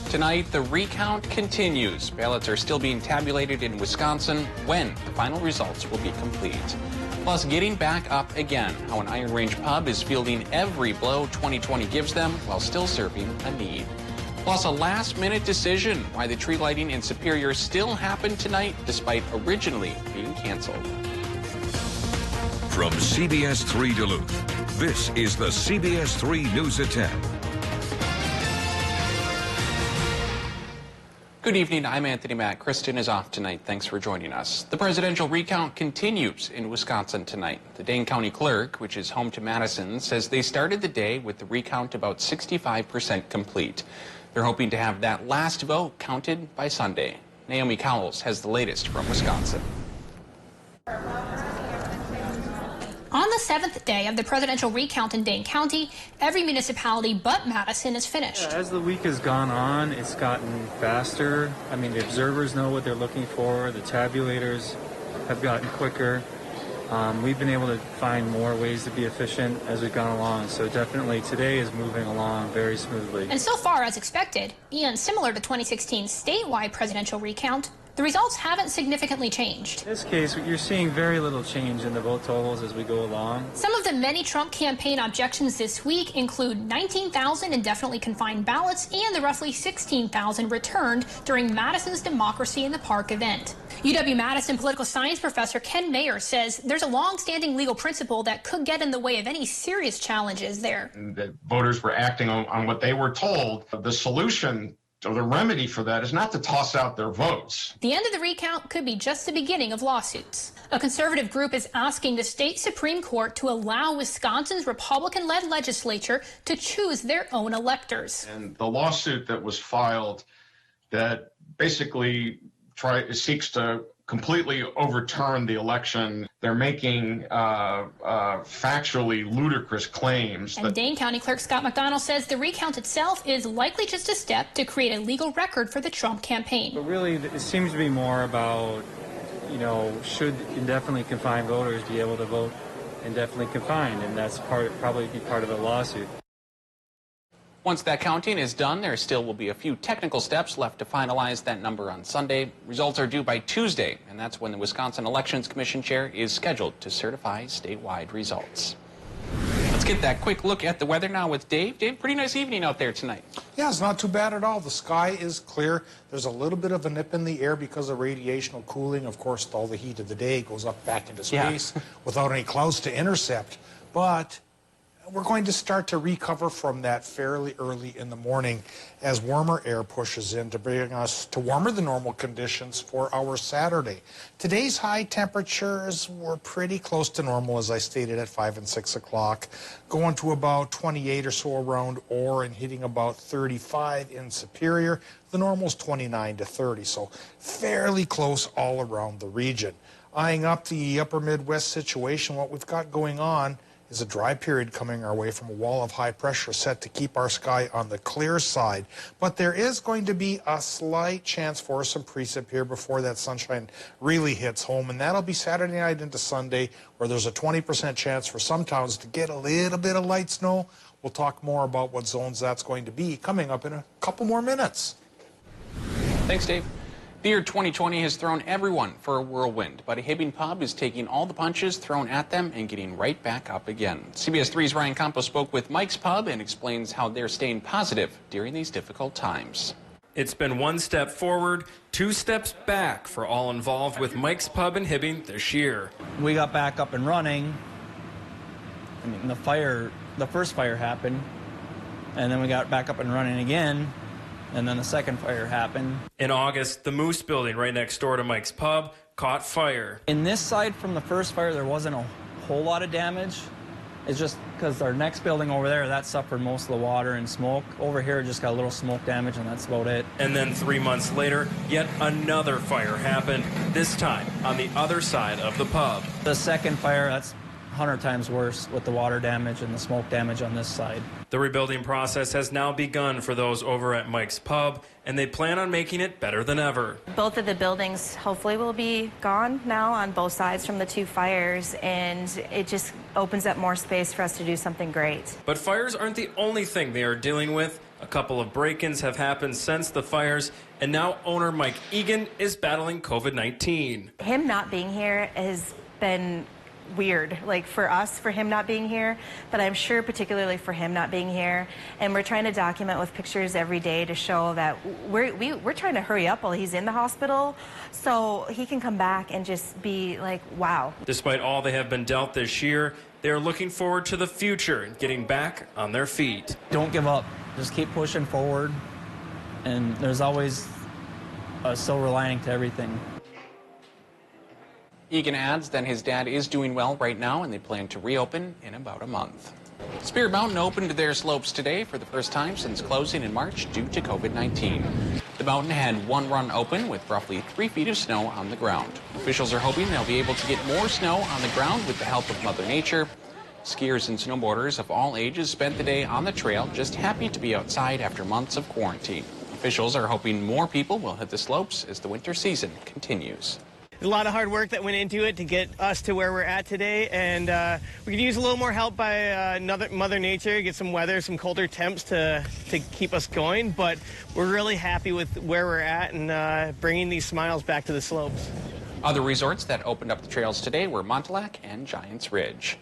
Tonight, the recount continues. Ballots are still being tabulated in Wisconsin when the final results will be complete. Plus, getting back up again, how an Iron Range pub is fielding every blow 2020 gives them while still serving a need. Plus, a last-minute decision why the tree lighting in Superior still happened tonight despite originally being canceled. From CBS3 Duluth, this is the CBS3 News at 10. Good evening, I'm Anthony Mack. Kristen is off tonight. Thanks for joining us. The presidential recount continues in Wisconsin tonight. The Dane County Clerk, which is home to Madison, says they started the day with the recount about 65% complete. They're hoping to have that last vote counted by Sunday. Naomi Cowles has the latest from Wisconsin. On the 7th day of the presidential recount in Dane County, every municipality but Madison is finished. Yeah, as the week has gone on, it's gotten faster. I mean, the observers know what they're looking for. The tabulators have gotten quicker. We've been able to find more ways to be efficient as we've gone along. So definitely today is moving along very smoothly. And so far, as expected, and similar to 2016's statewide presidential recount, the results haven't significantly changed. In this case, you're seeing very little change in the vote totals as we go along. Some of the many Trump campaign objections this week include 19,000 indefinitely confined ballots and the roughly 16,000 returned during Madison's Democracy in the Park event. UW-Madison political science professor Ken Mayer says there's a long-standing legal principle that could get in the way of any serious challenges there. The voters were acting on what they were told. The solution or the remedy for that is not to toss out their votes. The end of the recount could be just the beginning of lawsuits. A conservative group is asking the state Supreme Court to allow Wisconsin's Republican-led legislature to choose their own electors. And the lawsuit that was filed that basically seeks to completely overturn the election. They're making factually ludicrous claims. And Dane County Clerk Scott McDonald says the recount itself is likely just a step to create a legal record for the Trump campaign. But really, it seems to be more about, should indefinitely confined voters be able to vote indefinitely confined, and that's probably be part of a lawsuit. Once that counting is done, there still will be a few technical steps left to finalize that number on Sunday. Results are due by Tuesday, and that's when the Wisconsin Elections Commission chair is scheduled to certify statewide results. Let's get that quick look at the weather now with Dave. Dave, pretty nice evening out there tonight. Yeah, it's not too bad at all. The sky is clear. There's a little bit of a nip in the air because of radiational cooling. Of course, all the heat of the day goes up back into space without any clouds to intercept. But we're going to start to recover from that fairly early in the morning as warmer air pushes in to bring us to warmer than normal conditions for our Saturday. Today's high temperatures were pretty close to normal, as I stated, at 5 and 6 o'clock, going to about 28 or so around Orr and hitting about 35 in Superior. The normal's 29 to 30, so fairly close all around the region. Eyeing up the upper Midwest situation, what we've got going on is a dry period coming our way from a wall of high pressure set to keep our sky on the clear side. But there is going to be a slight chance for some precip here before that sunshine really hits home, and that'll be Saturday night into Sunday, where there's a 20% chance for some towns to get a little bit of light snow. We'll talk more about what zones that's going to be coming up in a couple more minutes. Thanks, Dave. The year 2020 has thrown everyone for a whirlwind, but a Hibbing pub is taking all the punches thrown at them and getting right back up again. CBS 3's Ryan Campos spoke with Mike's Pub and explains how they're staying positive during these difficult times. It's been one step forward, two steps back for all involved with Mike's Pub in Hibbing this year. We got back up and running. I mean, the first fire happened, and then we got back up and running again. And then the second fire happened. In August, the Moose building right next door to Mike's Pub caught fire. In this side from the first fire, there wasn't a whole lot of damage. It's just because our next building over there, that suffered most of the water and smoke. Over here, just got a little smoke damage, and that's about it. And then 3 months later, yet another fire happened, this time on the other side of the pub. The second fire, that's 100 times worse with the water damage and the smoke damage on this side. The rebuilding process has now begun for those over at Mike's Pub, and they plan on making it better than ever. Both of the buildings hopefully will be gone now on both sides from the two fires, and it just opens up more space for us to do something great. But fires aren't the only thing they are dealing with A couple of break-ins have happened since the fires, and now owner Mike Egan is battling COVID-19. Him not being here has been weird, like for us, for him not being here, but I'm sure particularly for him not being here. And we're trying to document with pictures every day to show that we're trying to hurry up while he's in the hospital so he can come back and just be like, wow. Despite all they have been dealt this year, they are looking forward to the future and getting back on their feet. Don't give up. Just keep pushing forward. And there's always a silver lining to everything. Egan adds that his dad is doing well right now and they plan to reopen in about a month. Spirit Mountain opened their slopes today for the first time since closing in March due to COVID-19. The mountain had one run open with roughly 3 feet of snow on the ground. Officials are hoping they'll be able to get more snow on the ground with the help of Mother Nature. Skiers and snowboarders of all ages spent the day on the trail, just happy to be outside after months of quarantine. Officials are hoping more people will hit the slopes as the winter season continues. There's a lot of hard work that went into it to get us to where we're at today, and we could use a little more help by Mother Nature, get some weather, some colder temps to keep us going, but we're really happy with where we're at and bringing these smiles back to the slopes. Other resorts that opened up the trails today were Montelak and Giants Ridge.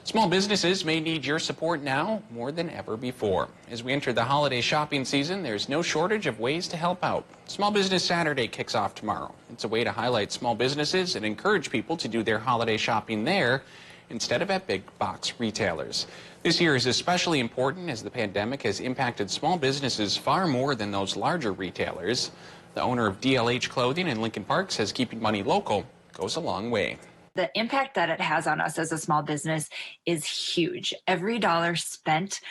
Small businesses may need your support now more than ever before. As we enter the holiday shopping season, there's no shortage of ways to help out. Small Business Saturday kicks off tomorrow. It's a way to highlight small businesses and encourage people to do their holiday shopping there instead of at big box retailers. This year is especially important as the pandemic has impacted small businesses far more than those larger retailers. The owner of DLH Clothing in Lincoln Park says keeping money local goes a long way. The impact that it has on us as a small business is huge. Every dollar spent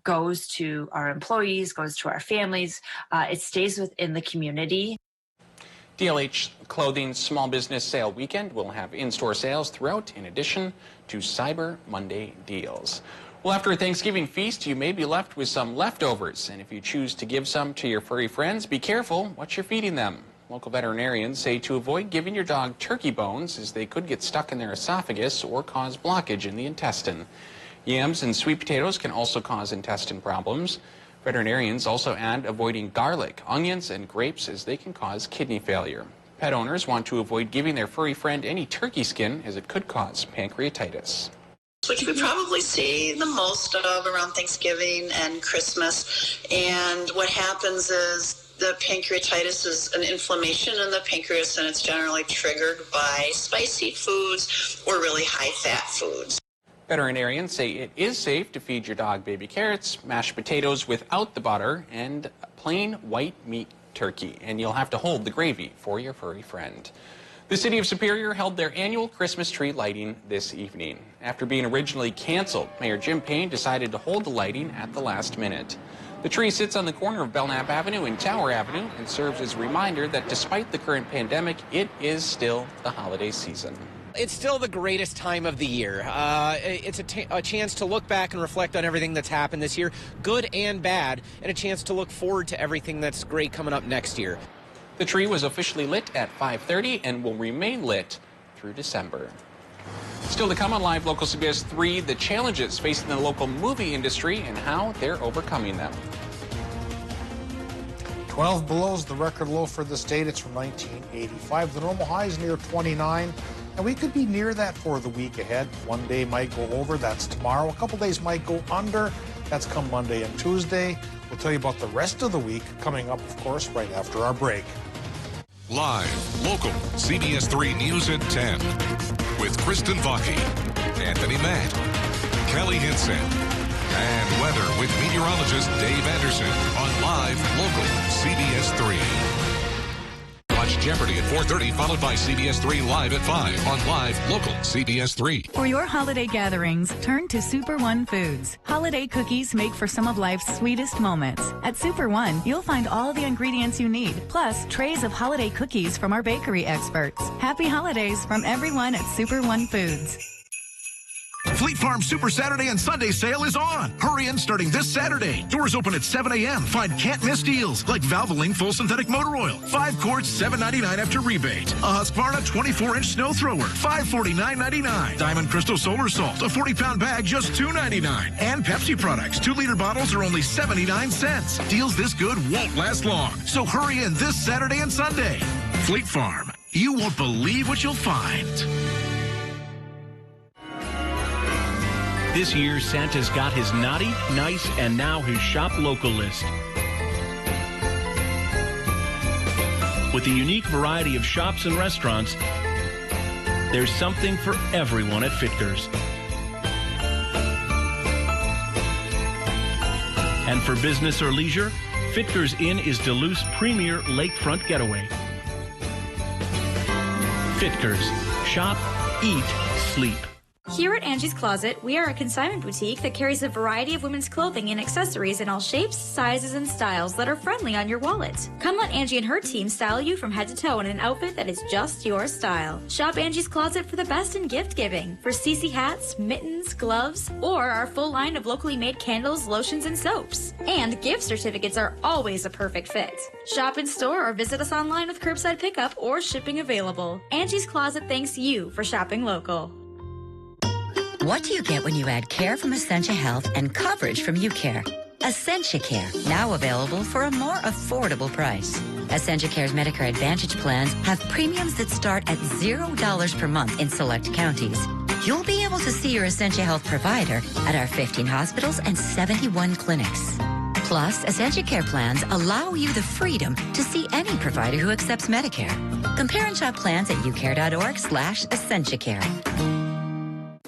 goes to our employees, goes to our families. It stays within the community. DLH Clothing's Small Business Sale Weekend will have in-store sales throughout, in addition to Cyber Monday deals. Well, after a Thanksgiving feast, you may be left with some leftovers. And if you choose to give some to your furry friends, be careful what you're feeding them. Local veterinarians say to avoid giving your dog turkey bones as they could get stuck in their esophagus or cause blockage in the intestine. Yams and sweet potatoes can also cause intestine problems. Veterinarians also add avoiding garlic, onions, and grapes as they can cause kidney failure. Pet owners want to avoid giving their furry friend any turkey skin as it could cause pancreatitis. Which we probably see the most of around Thanksgiving and Christmas. And what happens is the pancreatitis is an inflammation in the pancreas, and it's generally triggered by spicy foods or really high-fat foods. Veterinarians say it is safe to feed your dog baby carrots, mashed potatoes without the butter, and plain white meat turkey. And you'll have to hold the gravy for your furry friend. The city of Superior held their annual Christmas tree lighting this evening. After being originally canceled, Mayor Jim Payne decided to hold the lighting at the last minute. The tree sits on the corner of Belknap Avenue and Tower Avenue and serves as a reminder that despite the current pandemic, it is still the holiday season. It's still the greatest time of the year. It's a chance to look back and reflect on everything that's happened this year, good and bad, and a chance to look forward to everything that's great coming up next year. The tree was officially lit at 5:30 and will remain lit through December. Still to come on Live Local CBS 3, the challenges facing the local movie industry and how they're overcoming them. 12 below is the record low for the state. It's from 1985. The normal high is near 29, and we could be near that for the week ahead. One day might go over. That's tomorrow. A couple days might go under. That's come Monday and Tuesday. We'll tell you about the rest of the week coming up, of course, right after our break. Live, local, CBS 3 News at 10 with Kristen Vaki, Anthony Matt, Kelly Hinson, and weather with meteorologist Dave Anderson on Live, local, CBS 3. Watch Jeopardy at 4:30, followed by CBS 3 Live at 5 on Live, local, CBS 3. For your holiday gatherings, turn to Super One Foods. Holiday cookies make for some of life's sweetest moments. At Super One, you'll find all the ingredients you need, plus trays of holiday cookies from our bakery experts. Happy holidays from everyone at Super One Foods. Fleet Farm Super Saturday and Sunday sale is on. Hurry in starting this Saturday. Doors open at 7 a.m. Find can't-miss deals like Valvoline Full Synthetic Motor Oil. 5 quarts, $7.99 after rebate. A Husqvarna 24-inch snow thrower, $549.99. Diamond Crystal Solar Salt, a 40-pound bag, just $2.99. And Pepsi products, 2-liter bottles are only 79 cents. Deals this good won't last long. So hurry in this Saturday and Sunday. Fleet Farm. You won't believe what you'll find. This year, Santa's got his naughty, nice, and now his shop local list. With a unique variety of shops and restaurants, there's something for everyone at Fitkers. And for business or leisure, Fitkers Inn is Duluth's premier lakefront getaway. Fitkers. Shop, eat, sleep. Here at Angie's Closet, we are a consignment boutique that carries a variety of women's clothing and accessories in all shapes, sizes, and styles that are friendly on your wallet. Come let Angie and her team style you from head to toe in an outfit that is just your style. Shop Angie's Closet for the best in gift giving, for CC hats, mittens, gloves, or our full line of locally made candles, lotions, and soaps. And gift certificates are always a perfect fit. Shop in store or visit us online with curbside pickup or shipping available. Angie's Closet thanks you for shopping local. What do you get when you add care from Essentia Health and coverage from UCare? Essentia Care, now available for a more affordable price. Essentia Care's Medicare Advantage plans have premiums that start at $0 per month in select counties. You'll be able to see your Essentia Health provider at our 15 hospitals and 71 clinics. Plus, Essentia Care plans allow you the freedom to see any provider who accepts Medicare. Compare and shop plans at ucare.org/EssentiaCare.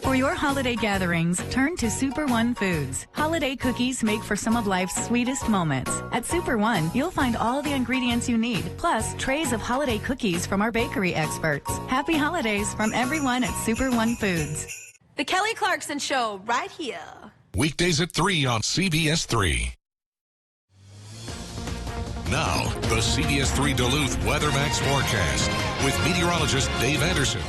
For your holiday gatherings, turn to Super One Foods. Holiday cookies make for some of life's sweetest moments. At Super One, you'll find all the ingredients you need, plus trays of holiday cookies from our bakery experts. Happy holidays from everyone at Super One Foods. The Kelly Clarkson Show, right here. Weekdays at 3 on CBS3. Now, the CBS3 Duluth WeatherMax forecast with meteorologist Dave Anderson.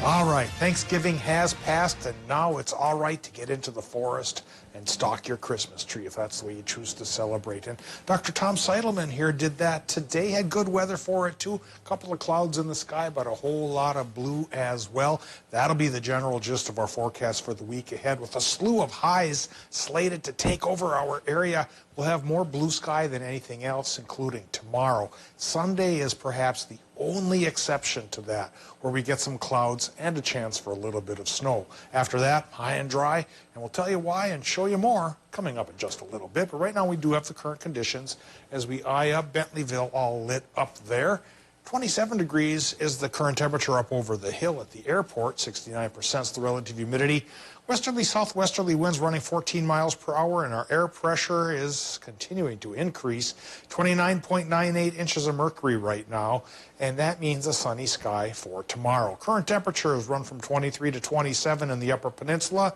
All right, Thanksgiving has passed, and now it's all right to get into the forest and stalk your Christmas tree if that's the way you choose to celebrate. And Dr. Tom Seidelman here did that today. Had good weather for it, too. A couple of clouds in the sky, but a whole lot of blue as well. That'll be the general gist of our forecast for the week ahead. With a slew of highs slated to take over our area, we'll have more blue sky than anything else, including tomorrow. Sunday is perhaps the only exception to that, where we get some clouds and a chance for a little bit of snow. After that, high and dry, and we'll tell you why and show you more coming up in just a little bit. But right now we do have the current conditions as we eye up Bentleyville, all lit up there. 27 degrees is the current temperature up over the hill at the airport. 69% is the relative humidity. Westerly southwesterly winds running 14 miles per hour, and our air pressure is continuing to increase. 29.98 inches of mercury right now, and that means a sunny sky for tomorrow. Current temperature has run from 23 to 27 in the Upper Peninsula.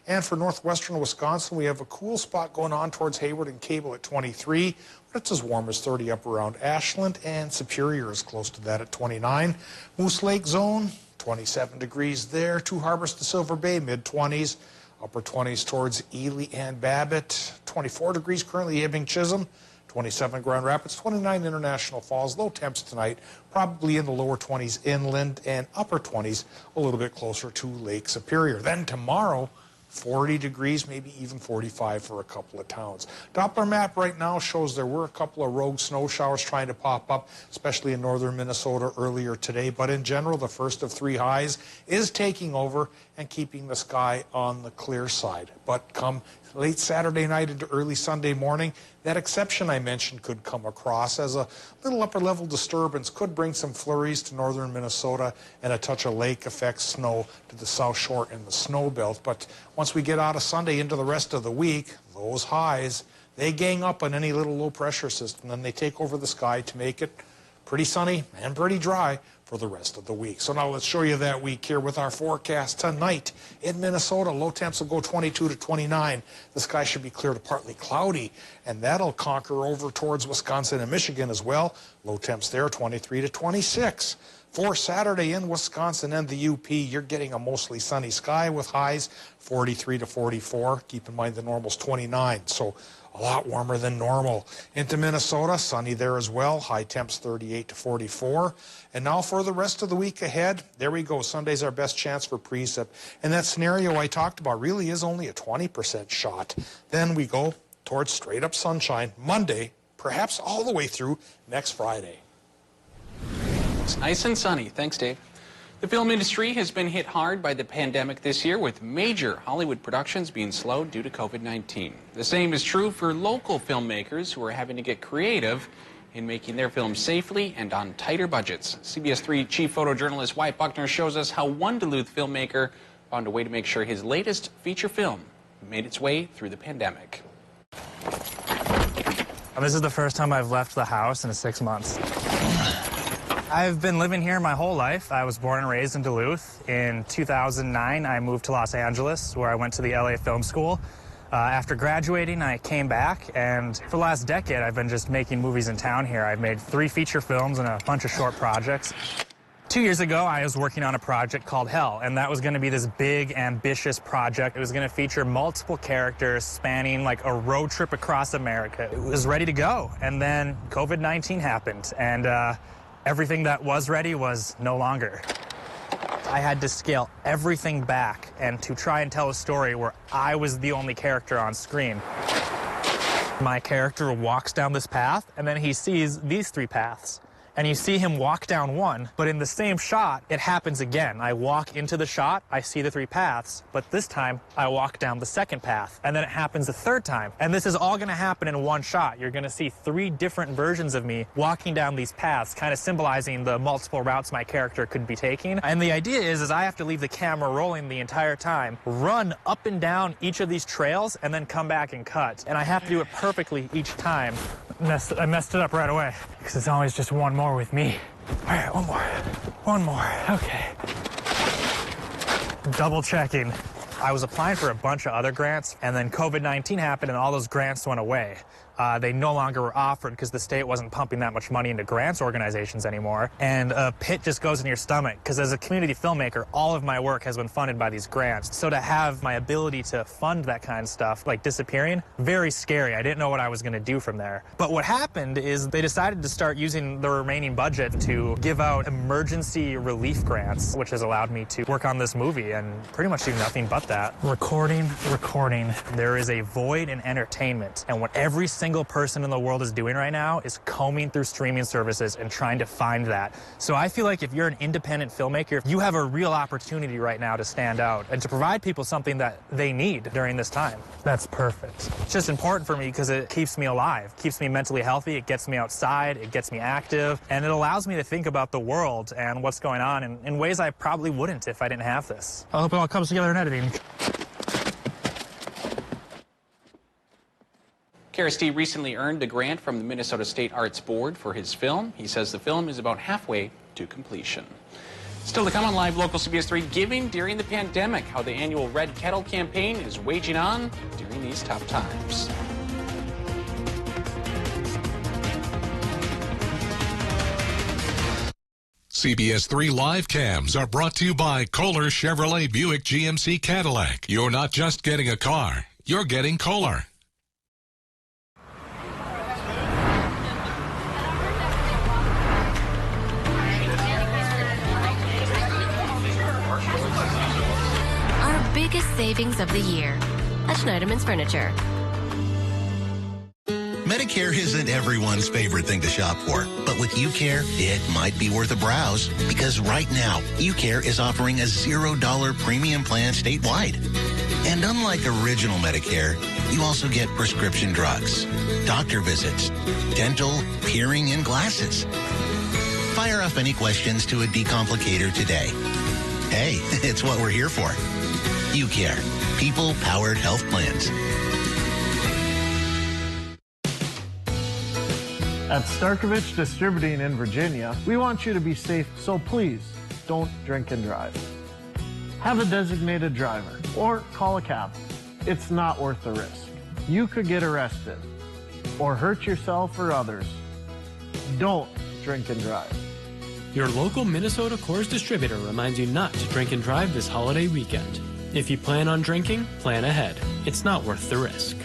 And for northwestern Wisconsin, we have a cool spot going on towards Hayward and Cable at 23. But it's as warm as 30 up around Ashland, and Superior is close to that at 29. Moose Lake zone, 27 degrees there. Two Harbors to Silver Bay, mid-20s. Upper 20s towards Ely and Babbitt. 24 degrees currently Hibbing Chisholm. 27 Grand Rapids, 29 International Falls. Low temps tonight, probably in the lower 20s inland, and upper 20s a little bit closer to Lake Superior. Then tomorrow, 40 degrees, maybe even 45 for a couple of towns. Doppler map right now shows there were a couple of rogue snow showers trying to pop up, especially in northern Minnesota earlier today. But in general, the first of three highs is taking over and keeping the sky on the clear side. But come late Saturday night into early Sunday morning, that exception I mentioned could come across as a little upper level disturbance, could bring some flurries to northern Minnesota and a touch of lake effect snow to the South Shore and the snow belt. But once we get out of Sunday into the rest of the week, those highs, they gang up on any little low pressure system, and they take over the sky to make it pretty sunny and pretty dry for the rest of the week. So now let's show you that week here with our forecast. Tonight in Minnesota, low temps will go 22 to 29. The sky should be clear to partly cloudy, and that'll conquer over towards Wisconsin and Michigan as well. Low temps there, 23 to 26. For Saturday in Wisconsin and the UP, you're getting a mostly sunny sky with highs 43 to 44. Keep in mind the normal's 29, so a lot warmer than normal. Into Minnesota, sunny there as well. High temps 38 to 44. And now for the rest of the week ahead, there we go. Sunday's our best chance for precip. And that scenario I talked about really is only a 20% shot. Then we go towards straight up sunshine Monday, perhaps all the way through next Friday. It's nice and sunny. Thanks, Dave. The film industry has been hit hard by the pandemic this year, with major Hollywood productions being slowed due to COVID-19. The same is true for local filmmakers who are having to get creative in making their films safely and on tighter budgets. CBS3 chief photojournalist Wyatt Buckner shows us how one Duluth filmmaker found a way to make sure his latest feature film made its way through the pandemic. This is the first time I've left the house in 6 months. I've been living here my whole life. I was born and raised in Duluth. In 2009, I moved to Los Angeles, where I went to the LA Film School. After graduating, I came back, and for the last decade, I've been just making movies in town here. I've made 3 feature films and a bunch of short projects. 2 years ago, I was working on a project called Hell, and that was going to be this big, ambitious project. It was going to feature multiple characters spanning like a road trip across America. It was ready to go, and then COVID-19 happened, and everything that was ready was no longer. I had to scale everything back and to try and tell a story where I was the only character on screen. My character walks down this path, and then he sees these 3 paths. And you see him walk down one, but in the same shot, it happens again. I walk into the shot, I see the 3 paths, but this time I walk down the second path, and then it happens a 3rd time. And this is all gonna happen in one shot. You're gonna see 3 different versions of me walking down these paths, kind of symbolizing the multiple routes my character could be taking. And the idea is I have to leave the camera rolling the entire time, run up and down each of these trails, and then come back and cut. And I have to do it perfectly each time. I messed it up right away, because it's always just one more with me. All right, one more, okay. Double checking. I was applying for a bunch of other grants, and then COVID-19 happened and all those grants went away. They no longer were offered because the state wasn't pumping that much money into grants organizations anymore. And a pit just goes in your stomach, because as a community filmmaker, all of my work has been funded by these grants. So to have my ability to fund that kind of stuff, like disappearing, very scary. I didn't know what I was going to do from there. But what happened is they decided to start using the remaining budget to give out emergency relief grants, which has allowed me to work on this movie and pretty much do nothing but that. Recording. There is a void in entertainment, and what every single person in the world is doing right now is combing through streaming services and trying to find that. So I feel like if you're an independent filmmaker, you have a real opportunity right now to stand out and to provide people something that they need during this time. That's perfect. It's just important for me because it keeps me alive, keeps me mentally healthy, it gets me outside, it gets me active, and it allows me to think about the world and what's going on in ways I probably wouldn't if I didn't have this. I hope it all comes together in editing. Karasty recently earned a grant from the Minnesota State Arts Board for his film. He says the film is about halfway to completion. Still to come on Live Local CBS3, giving during the pandemic, how the annual Red Kettle campaign is waging on during these tough times. CBS3 Live Cams are brought to you by Kohler Chevrolet Buick GMC Cadillac. You're not just getting a car, you're getting Kohler. Biggest savings of the year at Schneiderman's Furniture. Medicare isn't everyone's favorite thing to shop for, but with UCare, it might be worth a browse, because right now, UCare is offering a $0 premium plan statewide. And unlike original Medicare, you also get prescription drugs, doctor visits, dental, hearing, and glasses. Fire off any questions to a decomplicator today. Hey, it's what we're here for. UCare, people-powered health plans. At Starkovich Distributing in Virginia, we want you to be safe, so please don't drink and drive. Have a designated driver or call a cab. It's not worth the risk. You could get arrested or hurt yourself or others. Don't drink and drive. Your local Minnesota Coors distributor reminds you not to drink and drive this holiday weekend. If you plan on drinking, plan ahead. It's not worth the risk.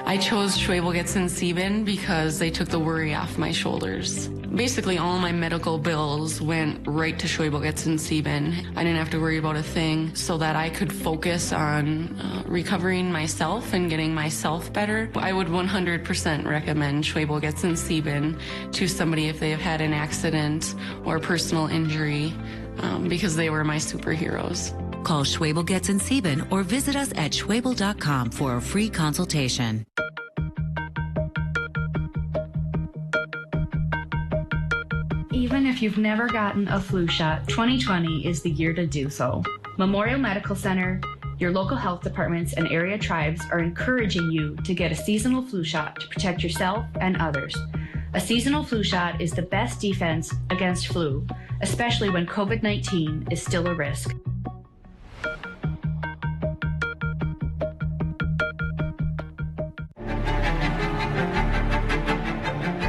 I chose Schwebel-Getz-Sieben because they took the worry off my shoulders. Basically, all my medical bills went right to Schwebel-Getz-Sieben. I didn't have to worry about a thing, so that I could focus on recovering myself and getting myself better. I would 100% recommend Schwebel-Getz-Sieben to somebody if they have had an accident or personal injury, because they were my superheroes. Call Schwebel-Getz-Sieben or visit us at schwebel.com for a free consultation. Even if you've never gotten a flu shot, 2020 is the year to do so. Memorial Medical Center, your local health departments, and area tribes are encouraging you to get a seasonal flu shot to protect yourself and others. A seasonal flu shot is the best defense against flu, especially when COVID-19 is still a risk.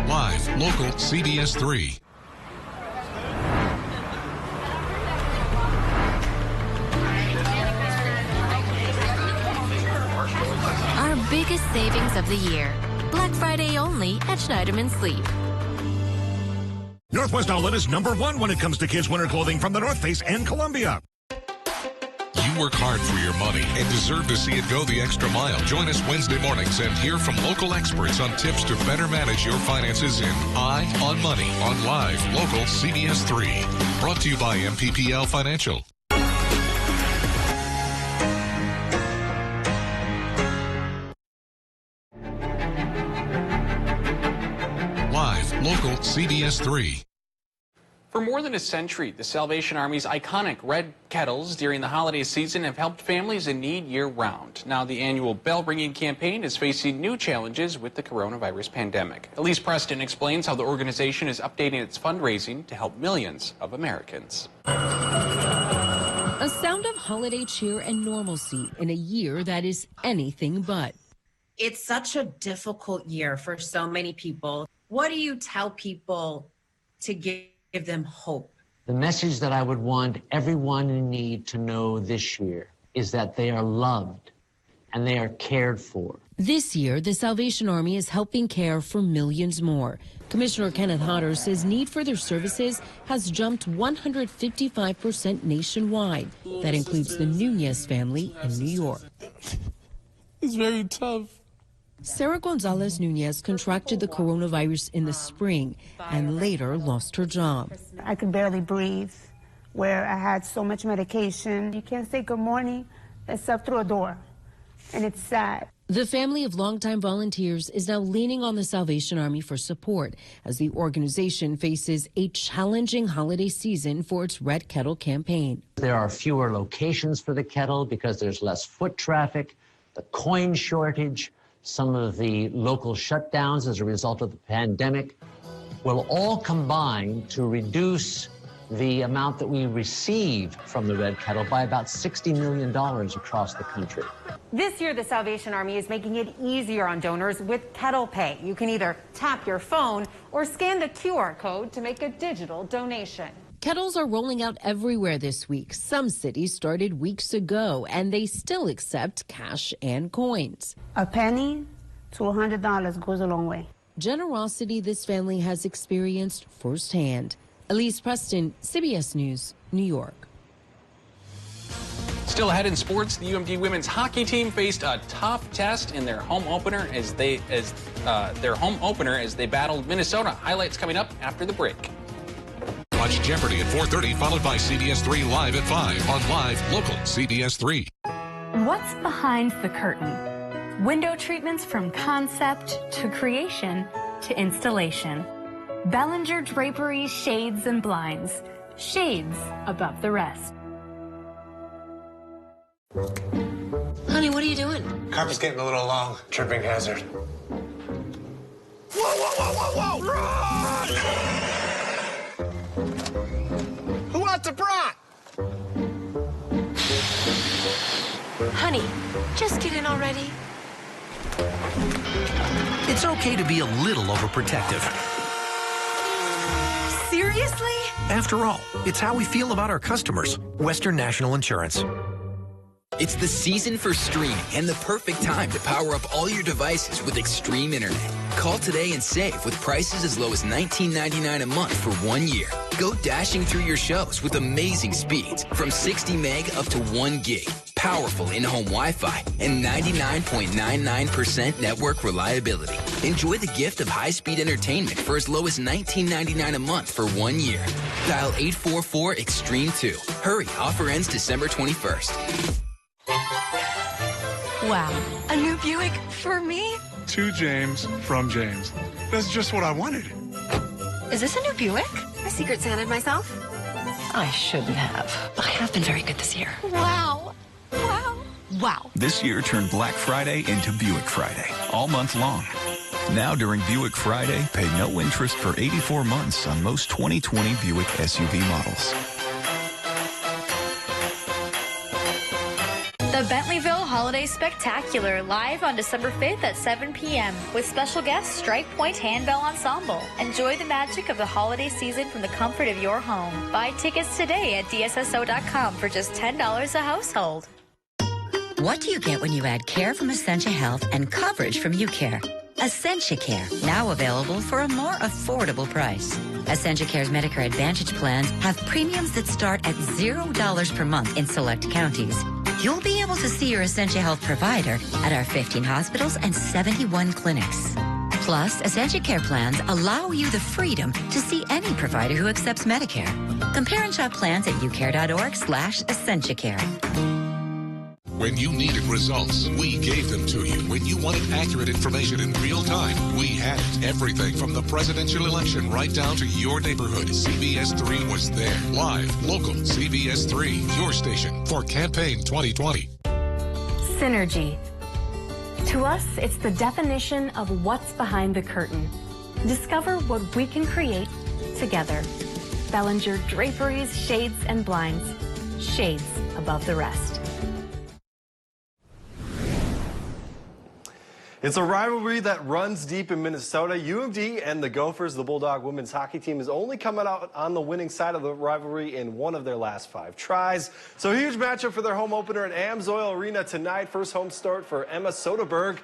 Live, local, CBS3. Our biggest savings of the year. Black Friday only at Schneiderman Sleep. Northwest Outlet is #1 when it comes to kids' winter clothing from The North Face and Columbia. You work hard for your money and deserve to see it go the extra mile. Join us Wednesday mornings and hear from local experts on tips to better manage your finances in Eye on Money on Live, local, CBS3. Brought to you by MPPL Financial. Live, local, CBS3. For more than a century, the Salvation Army's iconic red kettles during the holiday season have helped families in need year-round. Now the annual bell-ringing campaign is facing new challenges with the coronavirus pandemic. Elise Preston explains how the organization is updating its fundraising to help millions of Americans. A sound of holiday cheer and normalcy in a year that is anything but. It's such a difficult year for so many people. What do you tell people to give them hope? The message that I would want everyone in need to know this year is that they are loved and they are cared for. This year, the Salvation Army is helping care for millions more. Commissioner Kenneth Hodder says need for their services has jumped 155% nationwide. That includes the Nunez family in New York. It's very tough. Sarah Gonzalez Nunez contracted the coronavirus in the spring and later lost her job. I could barely breathe, where I had so much medication. You can't say good morning except through a door, and it's sad. The family of longtime volunteers is now leaning on the Salvation Army for support as the organization faces a challenging holiday season for its Red Kettle campaign. There are fewer locations for the kettle because there's less foot traffic, the coin shortage, some of the local shutdowns as a result of the pandemic will all combine to reduce the amount that we receive from the Red Kettle by about $60 million across the country. This year, the Salvation Army is making it easier on donors with Kettle Pay. You can either tap your phone or scan the QR code to make a digital donation. Kettles are rolling out everywhere this week. Some cities started weeks ago, and they still accept cash and coins. A penny to $100 goes a long way. Generosity this family has experienced firsthand. Elise Preston, CBS News, New York. Still ahead in sports, the UMD women's hockey team faced a tough test in their home opener as they battled Minnesota. Highlights coming up after the break. Watch Jeopardy at 4:30, followed by CBS3 Live at 5 on Live, local, CBS3. What's behind the curtain? Window treatments from concept to creation to installation. Bellinger Drapery Shades and Blinds. Shades above the rest. Honey, what are you doing? Carpet's getting a little long. Tripping hazard. whoa, whoa! Run! Who wants a brat? Honey, just get in already. It's okay to be a little overprotective. Seriously? After all, it's how we feel about our customers. Western National Insurance. It's the season for streaming and the perfect time to power up all your devices with Extreme Internet. Call today and save with prices as low as $19.99 a month for 1 year. Go dashing through your shows with amazing speeds from 60 meg up to 1 gig. Powerful in-home Wi-Fi and 99.99% network reliability. Enjoy the gift of high-speed entertainment for as low as $19.99 a month for 1 year. Dial 844-EXTREME2. Hurry, offer ends December 21st. Wow, a new Buick for me? To James, from James. That's just what I wanted. Is this a new Buick? I Secret Santed myself. I shouldn't have. I have been very good this year. Wow. Wow. Wow. This year turned Black Friday into Buick Friday, all month long. Now during Buick Friday, pay no interest for 84 months on most 2020 Buick SUV models. The Bentleyville Holiday Spectacular, live on December 5th at 7 p.m. with special guest Strike Point Handbell Ensemble. Enjoy the magic of the holiday season from the comfort of your home. Buy tickets today at DSSO.com for just $10 a household. What do you get when you add care from Essentia Health and coverage from UCare? Essentia Care, now available for a more affordable price. Essentia Care's Medicare Advantage plans have premiums that start at $0 per month in select counties. You'll be able to see your Essentia Health provider at our 15 hospitals and 71 clinics. Plus, Essentia Care plans allow you the freedom to see any provider who accepts Medicare. Compare and shop plans at ucare.org/EssentiaCare. When you needed results, we gave them to you. When you wanted accurate information in real time, we had it. Everything from the presidential election right down to your neighborhood. CBS3 was there. Live, local, CBS3, your station for campaign 2020. Synergy. To us, it's the definition of what's behind the curtain. Discover what we can create together. Bellinger Draperies, Shades, and Blinds. Shades above the rest. It's a rivalry that runs deep in Minnesota. UMD and the Gophers, the Bulldog women's hockey team, is only coming out on the winning side of the rivalry in one of their last 5 tries. So a huge matchup for their home opener at AMSOIL Arena tonight. First home start for Emma Soderberg.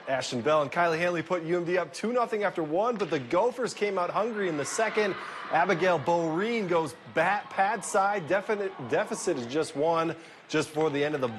Ashton Bell and Kylie Hanley put UMD up 2-0 after 1, but the Gophers came out hungry in the second. Abigail Boreen goes pad side. Deficit is just 1 just before the end of the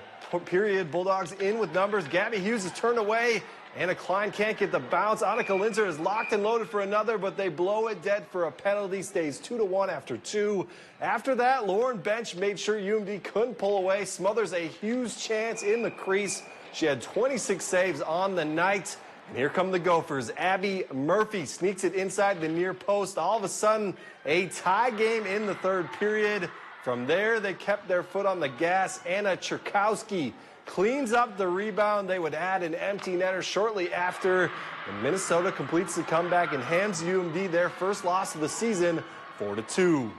period. Bulldogs in with numbers. Gabby Hughes is turned away. Anna Klein can't get the bounce. Annika Linzer is locked and loaded for another, but they blow it dead for a penalty. Stays 2-1 after 2. After that, Lauren Bench made sure UMD couldn't pull away. Smothers a huge chance in the crease. She had 26 saves on the night. And here come the Gophers. Abby Murphy sneaks it inside the near post. All of a sudden, a tie game in the third period. From there, they kept their foot on the gas. Anna Cherkowski cleans up the rebound. They would add an empty netter shortly after. And Minnesota completes the comeback and hands UMD their first loss of the season, 4-2.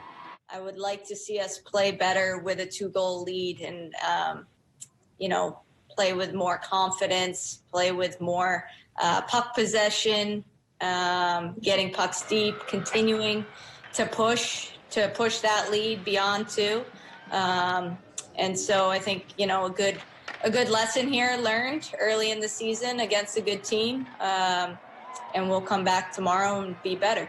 I would like to see us play better with a 2-goal lead and, play with more confidence, play with more puck possession, getting pucks deep, continuing to push that lead beyond 2. And so I think, a good lesson here learned early in the season against a good team. And we'll come back tomorrow and be better.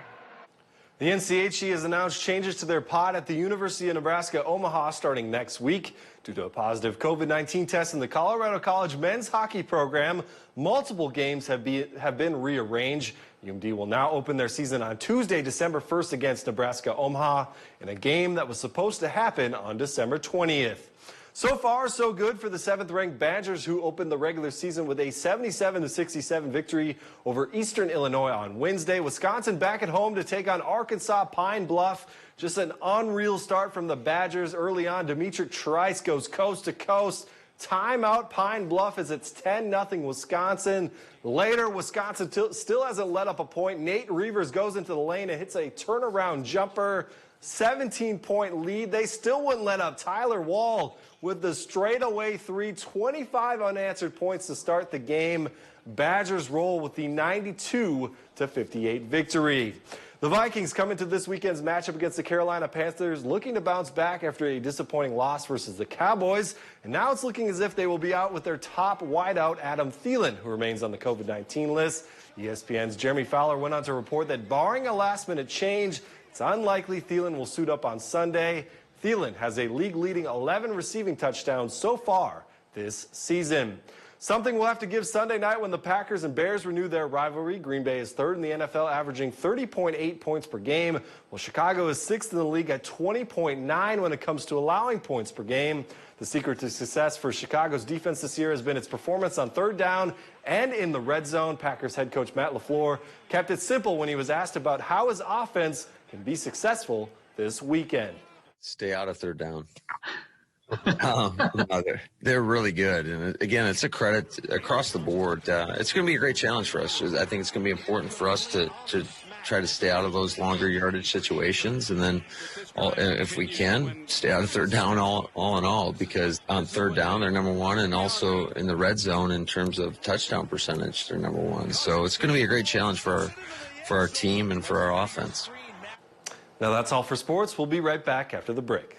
The NCHC has announced changes to their pod at the University of Nebraska Omaha starting next week. Due to a positive COVID-19 test in the Colorado College men's hockey program, multiple games have been rearranged. UMD will now open their season on Tuesday, December 1st against Nebraska Omaha in a game that was supposed to happen on December 20th. So far, so good for the 7th-ranked Badgers, who opened the regular season with a 77-67 victory over Eastern Illinois on Wednesday. Wisconsin back at home to take on Arkansas Pine Bluff. Just an unreal start from the Badgers early on. Dimitri Trice goes coast to coast. Timeout Pine Bluff as it's 10-0 Wisconsin. Later, Wisconsin still hasn't let up a point. Nate Reavers goes into the lane and hits a turnaround jumper. 17-point lead. They still wouldn't let up. Tyler Wall with the straightaway three, 25 unanswered points to start the game. Badgers roll with the 92-58 victory. The Vikings come into this weekend's matchup against the Carolina Panthers looking to bounce back after a disappointing loss versus the Cowboys. And now it's looking as if they will be out with their top wideout, Adam Thielen, who remains on the COVID-19 list. ESPN's Jeremy Fowler went on to report that barring a last-minute change, it's unlikely Thielen will suit up on Sunday. Thielen has a league-leading 11 receiving touchdowns so far this season. Something we'll have to give Sunday night when the Packers and Bears renew their rivalry. Green Bay is third in the NFL, averaging 30.8 points per game, while Chicago is sixth in the league at 20.9 when it comes to allowing points per game. The secret to success for Chicago's defense this year has been its performance on third down and in the red zone. Packers head coach Matt LaFleur kept it simple when he was asked about how his offense can be successful this weekend. Stay out of third down. No, they're really good. And again, it's a credit across the board. It's going to be a great challenge for us. I think it's going to be important for us to try to stay out of those longer yardage situations. And then if we can, stay out of third down all in all, because on third down, they're number one. And also in the red zone, in terms of touchdown percentage, they're number one. So it's going to be a great challenge for our team and for our offense. Now that's all for sports. We'll be right back after the break.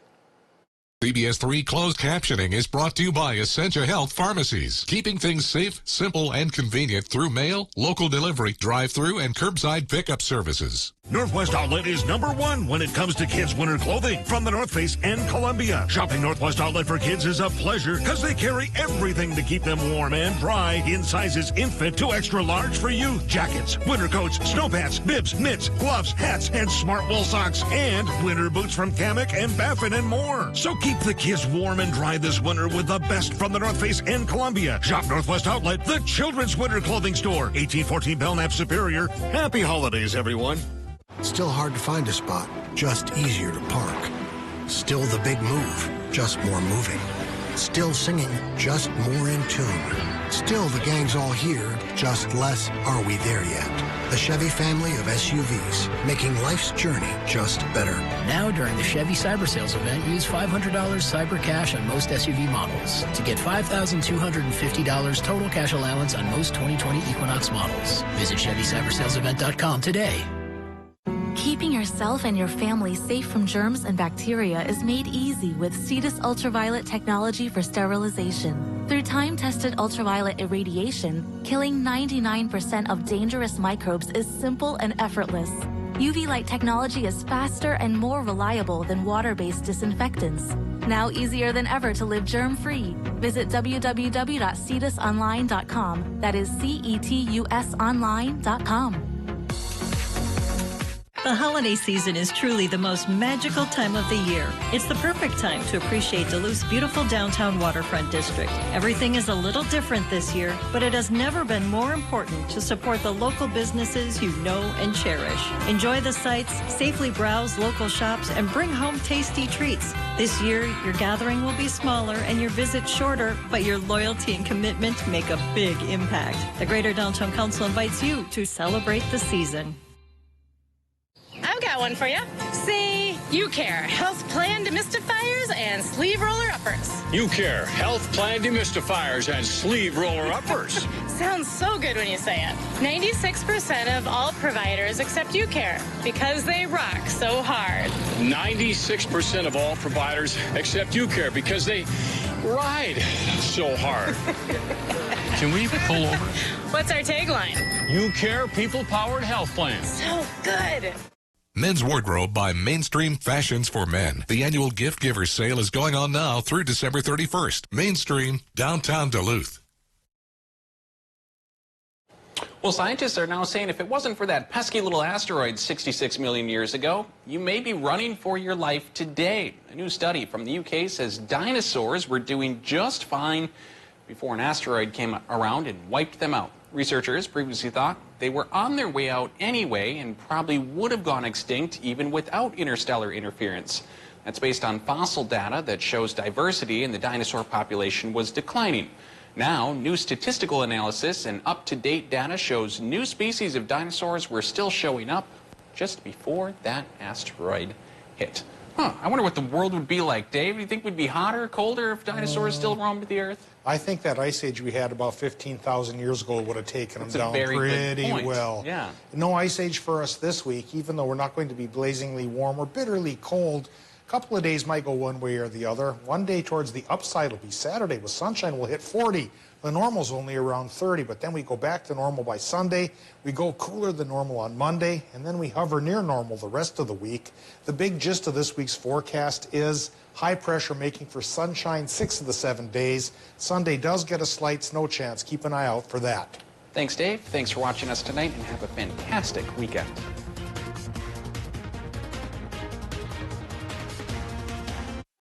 CBS3 closed captioning is brought to you by Essentia Health Pharmacies, keeping things safe, simple, and convenient through mail, local delivery, drive-through, and curbside pickup services. Northwest Outlet is #1 when it comes to kids' winter clothing from the North Face and Columbia. Shopping Northwest Outlet for kids is a pleasure because they carry everything to keep them warm and dry in sizes infant to extra large for youth. Jackets, winter coats, snow pants, bibs, mitts, gloves, hats, and smart wool socks, and winter boots from Kamek and Baffin and more. So keep the kids warm and dry this winter with the best from the North Face and Columbia. Shop Northwest Outlet, the children's winter clothing store, 1814 Belknap Superior. Happy holidays, everyone. Still hard to find a spot, just easier to park. Still the big move, just more moving. Still singing, just more in tune. Still the gang's all here, just less are we there yet. The Chevy family of SUVs, making life's journey just better. Now during the Chevy Cyber Sales event, use $500 Cyber Cash on most SUV models to get $5,250 total cash allowance on most 2020 Equinox models. Visit ChevyCyberSalesEvent.com today. Keeping yourself and your family safe from germs and bacteria is made easy with Cetus ultraviolet technology for sterilization. Through time-tested ultraviolet irradiation, killing 99% of dangerous microbes is simple and effortless. UV light technology is faster and more reliable than water-based disinfectants. Now easier than ever to live germ-free. Visit www.cetusonline.com. That is CETUSonline.com. The holiday season is truly the most magical time of the year. It's the perfect time to appreciate Duluth's beautiful downtown waterfront district. Everything is a little different this year, but it has never been more important to support the local businesses you know and cherish. Enjoy the sights, safely browse local shops, and bring home tasty treats. This year, your gathering will be smaller and your visit shorter, but your loyalty and commitment make a big impact. The Greater Downtown Council invites you to celebrate the season. I've got one for you. See, UCare, Health Plan Demystifiers and Sleeve Roller Uppers. UCare, Health Plan Demystifiers and Sleeve Roller Uppers. Sounds so good when you say it. 96% of all providers accept UCare because they rock so hard. 96% of all providers accept UCare because they ride so hard. Can we pull over? What's our tagline? UCare People-Powered Health Plan. So good. Men's Wardrobe by Mainstream Fashions for Men. The annual Gift Givers sale is going on now through December 31st. Mainstream, downtown Duluth. Well, scientists are now saying if it wasn't for that pesky little asteroid 66 million years ago, you may be running for your life today. A new study from the UK says dinosaurs were doing just fine before an asteroid came around and wiped them out. Researchers previously thought they were on their way out anyway and probably would have gone extinct even without interstellar interference. That's based on fossil data that shows diversity in the dinosaur population was declining. Now, new statistical analysis and up-to-date data shows new species of dinosaurs were still showing up just before that asteroid hit. I wonder what the world would be like, Dave. Do you think we'd be hotter, colder if dinosaurs still roamed the Earth? I think that ice age we had about 15,000 years ago would have taken them down pretty well. Yeah. No ice age for us this week, even though we're not going to be blazingly warm or bitterly cold. A couple of days might go one way or the other. One day towards the upside will be Saturday with sunshine. We'll hit 40. The normal's only around 30, but then we go back to normal by Sunday. We go cooler than normal on Monday, and then we hover near normal the rest of the week. The big gist of this week's forecast is high pressure making for sunshine 6 of the 7 days. Sunday does get a slight snow chance. Keep an eye out for that. Thanks, Dave. Thanks for watching us tonight, and have a fantastic weekend.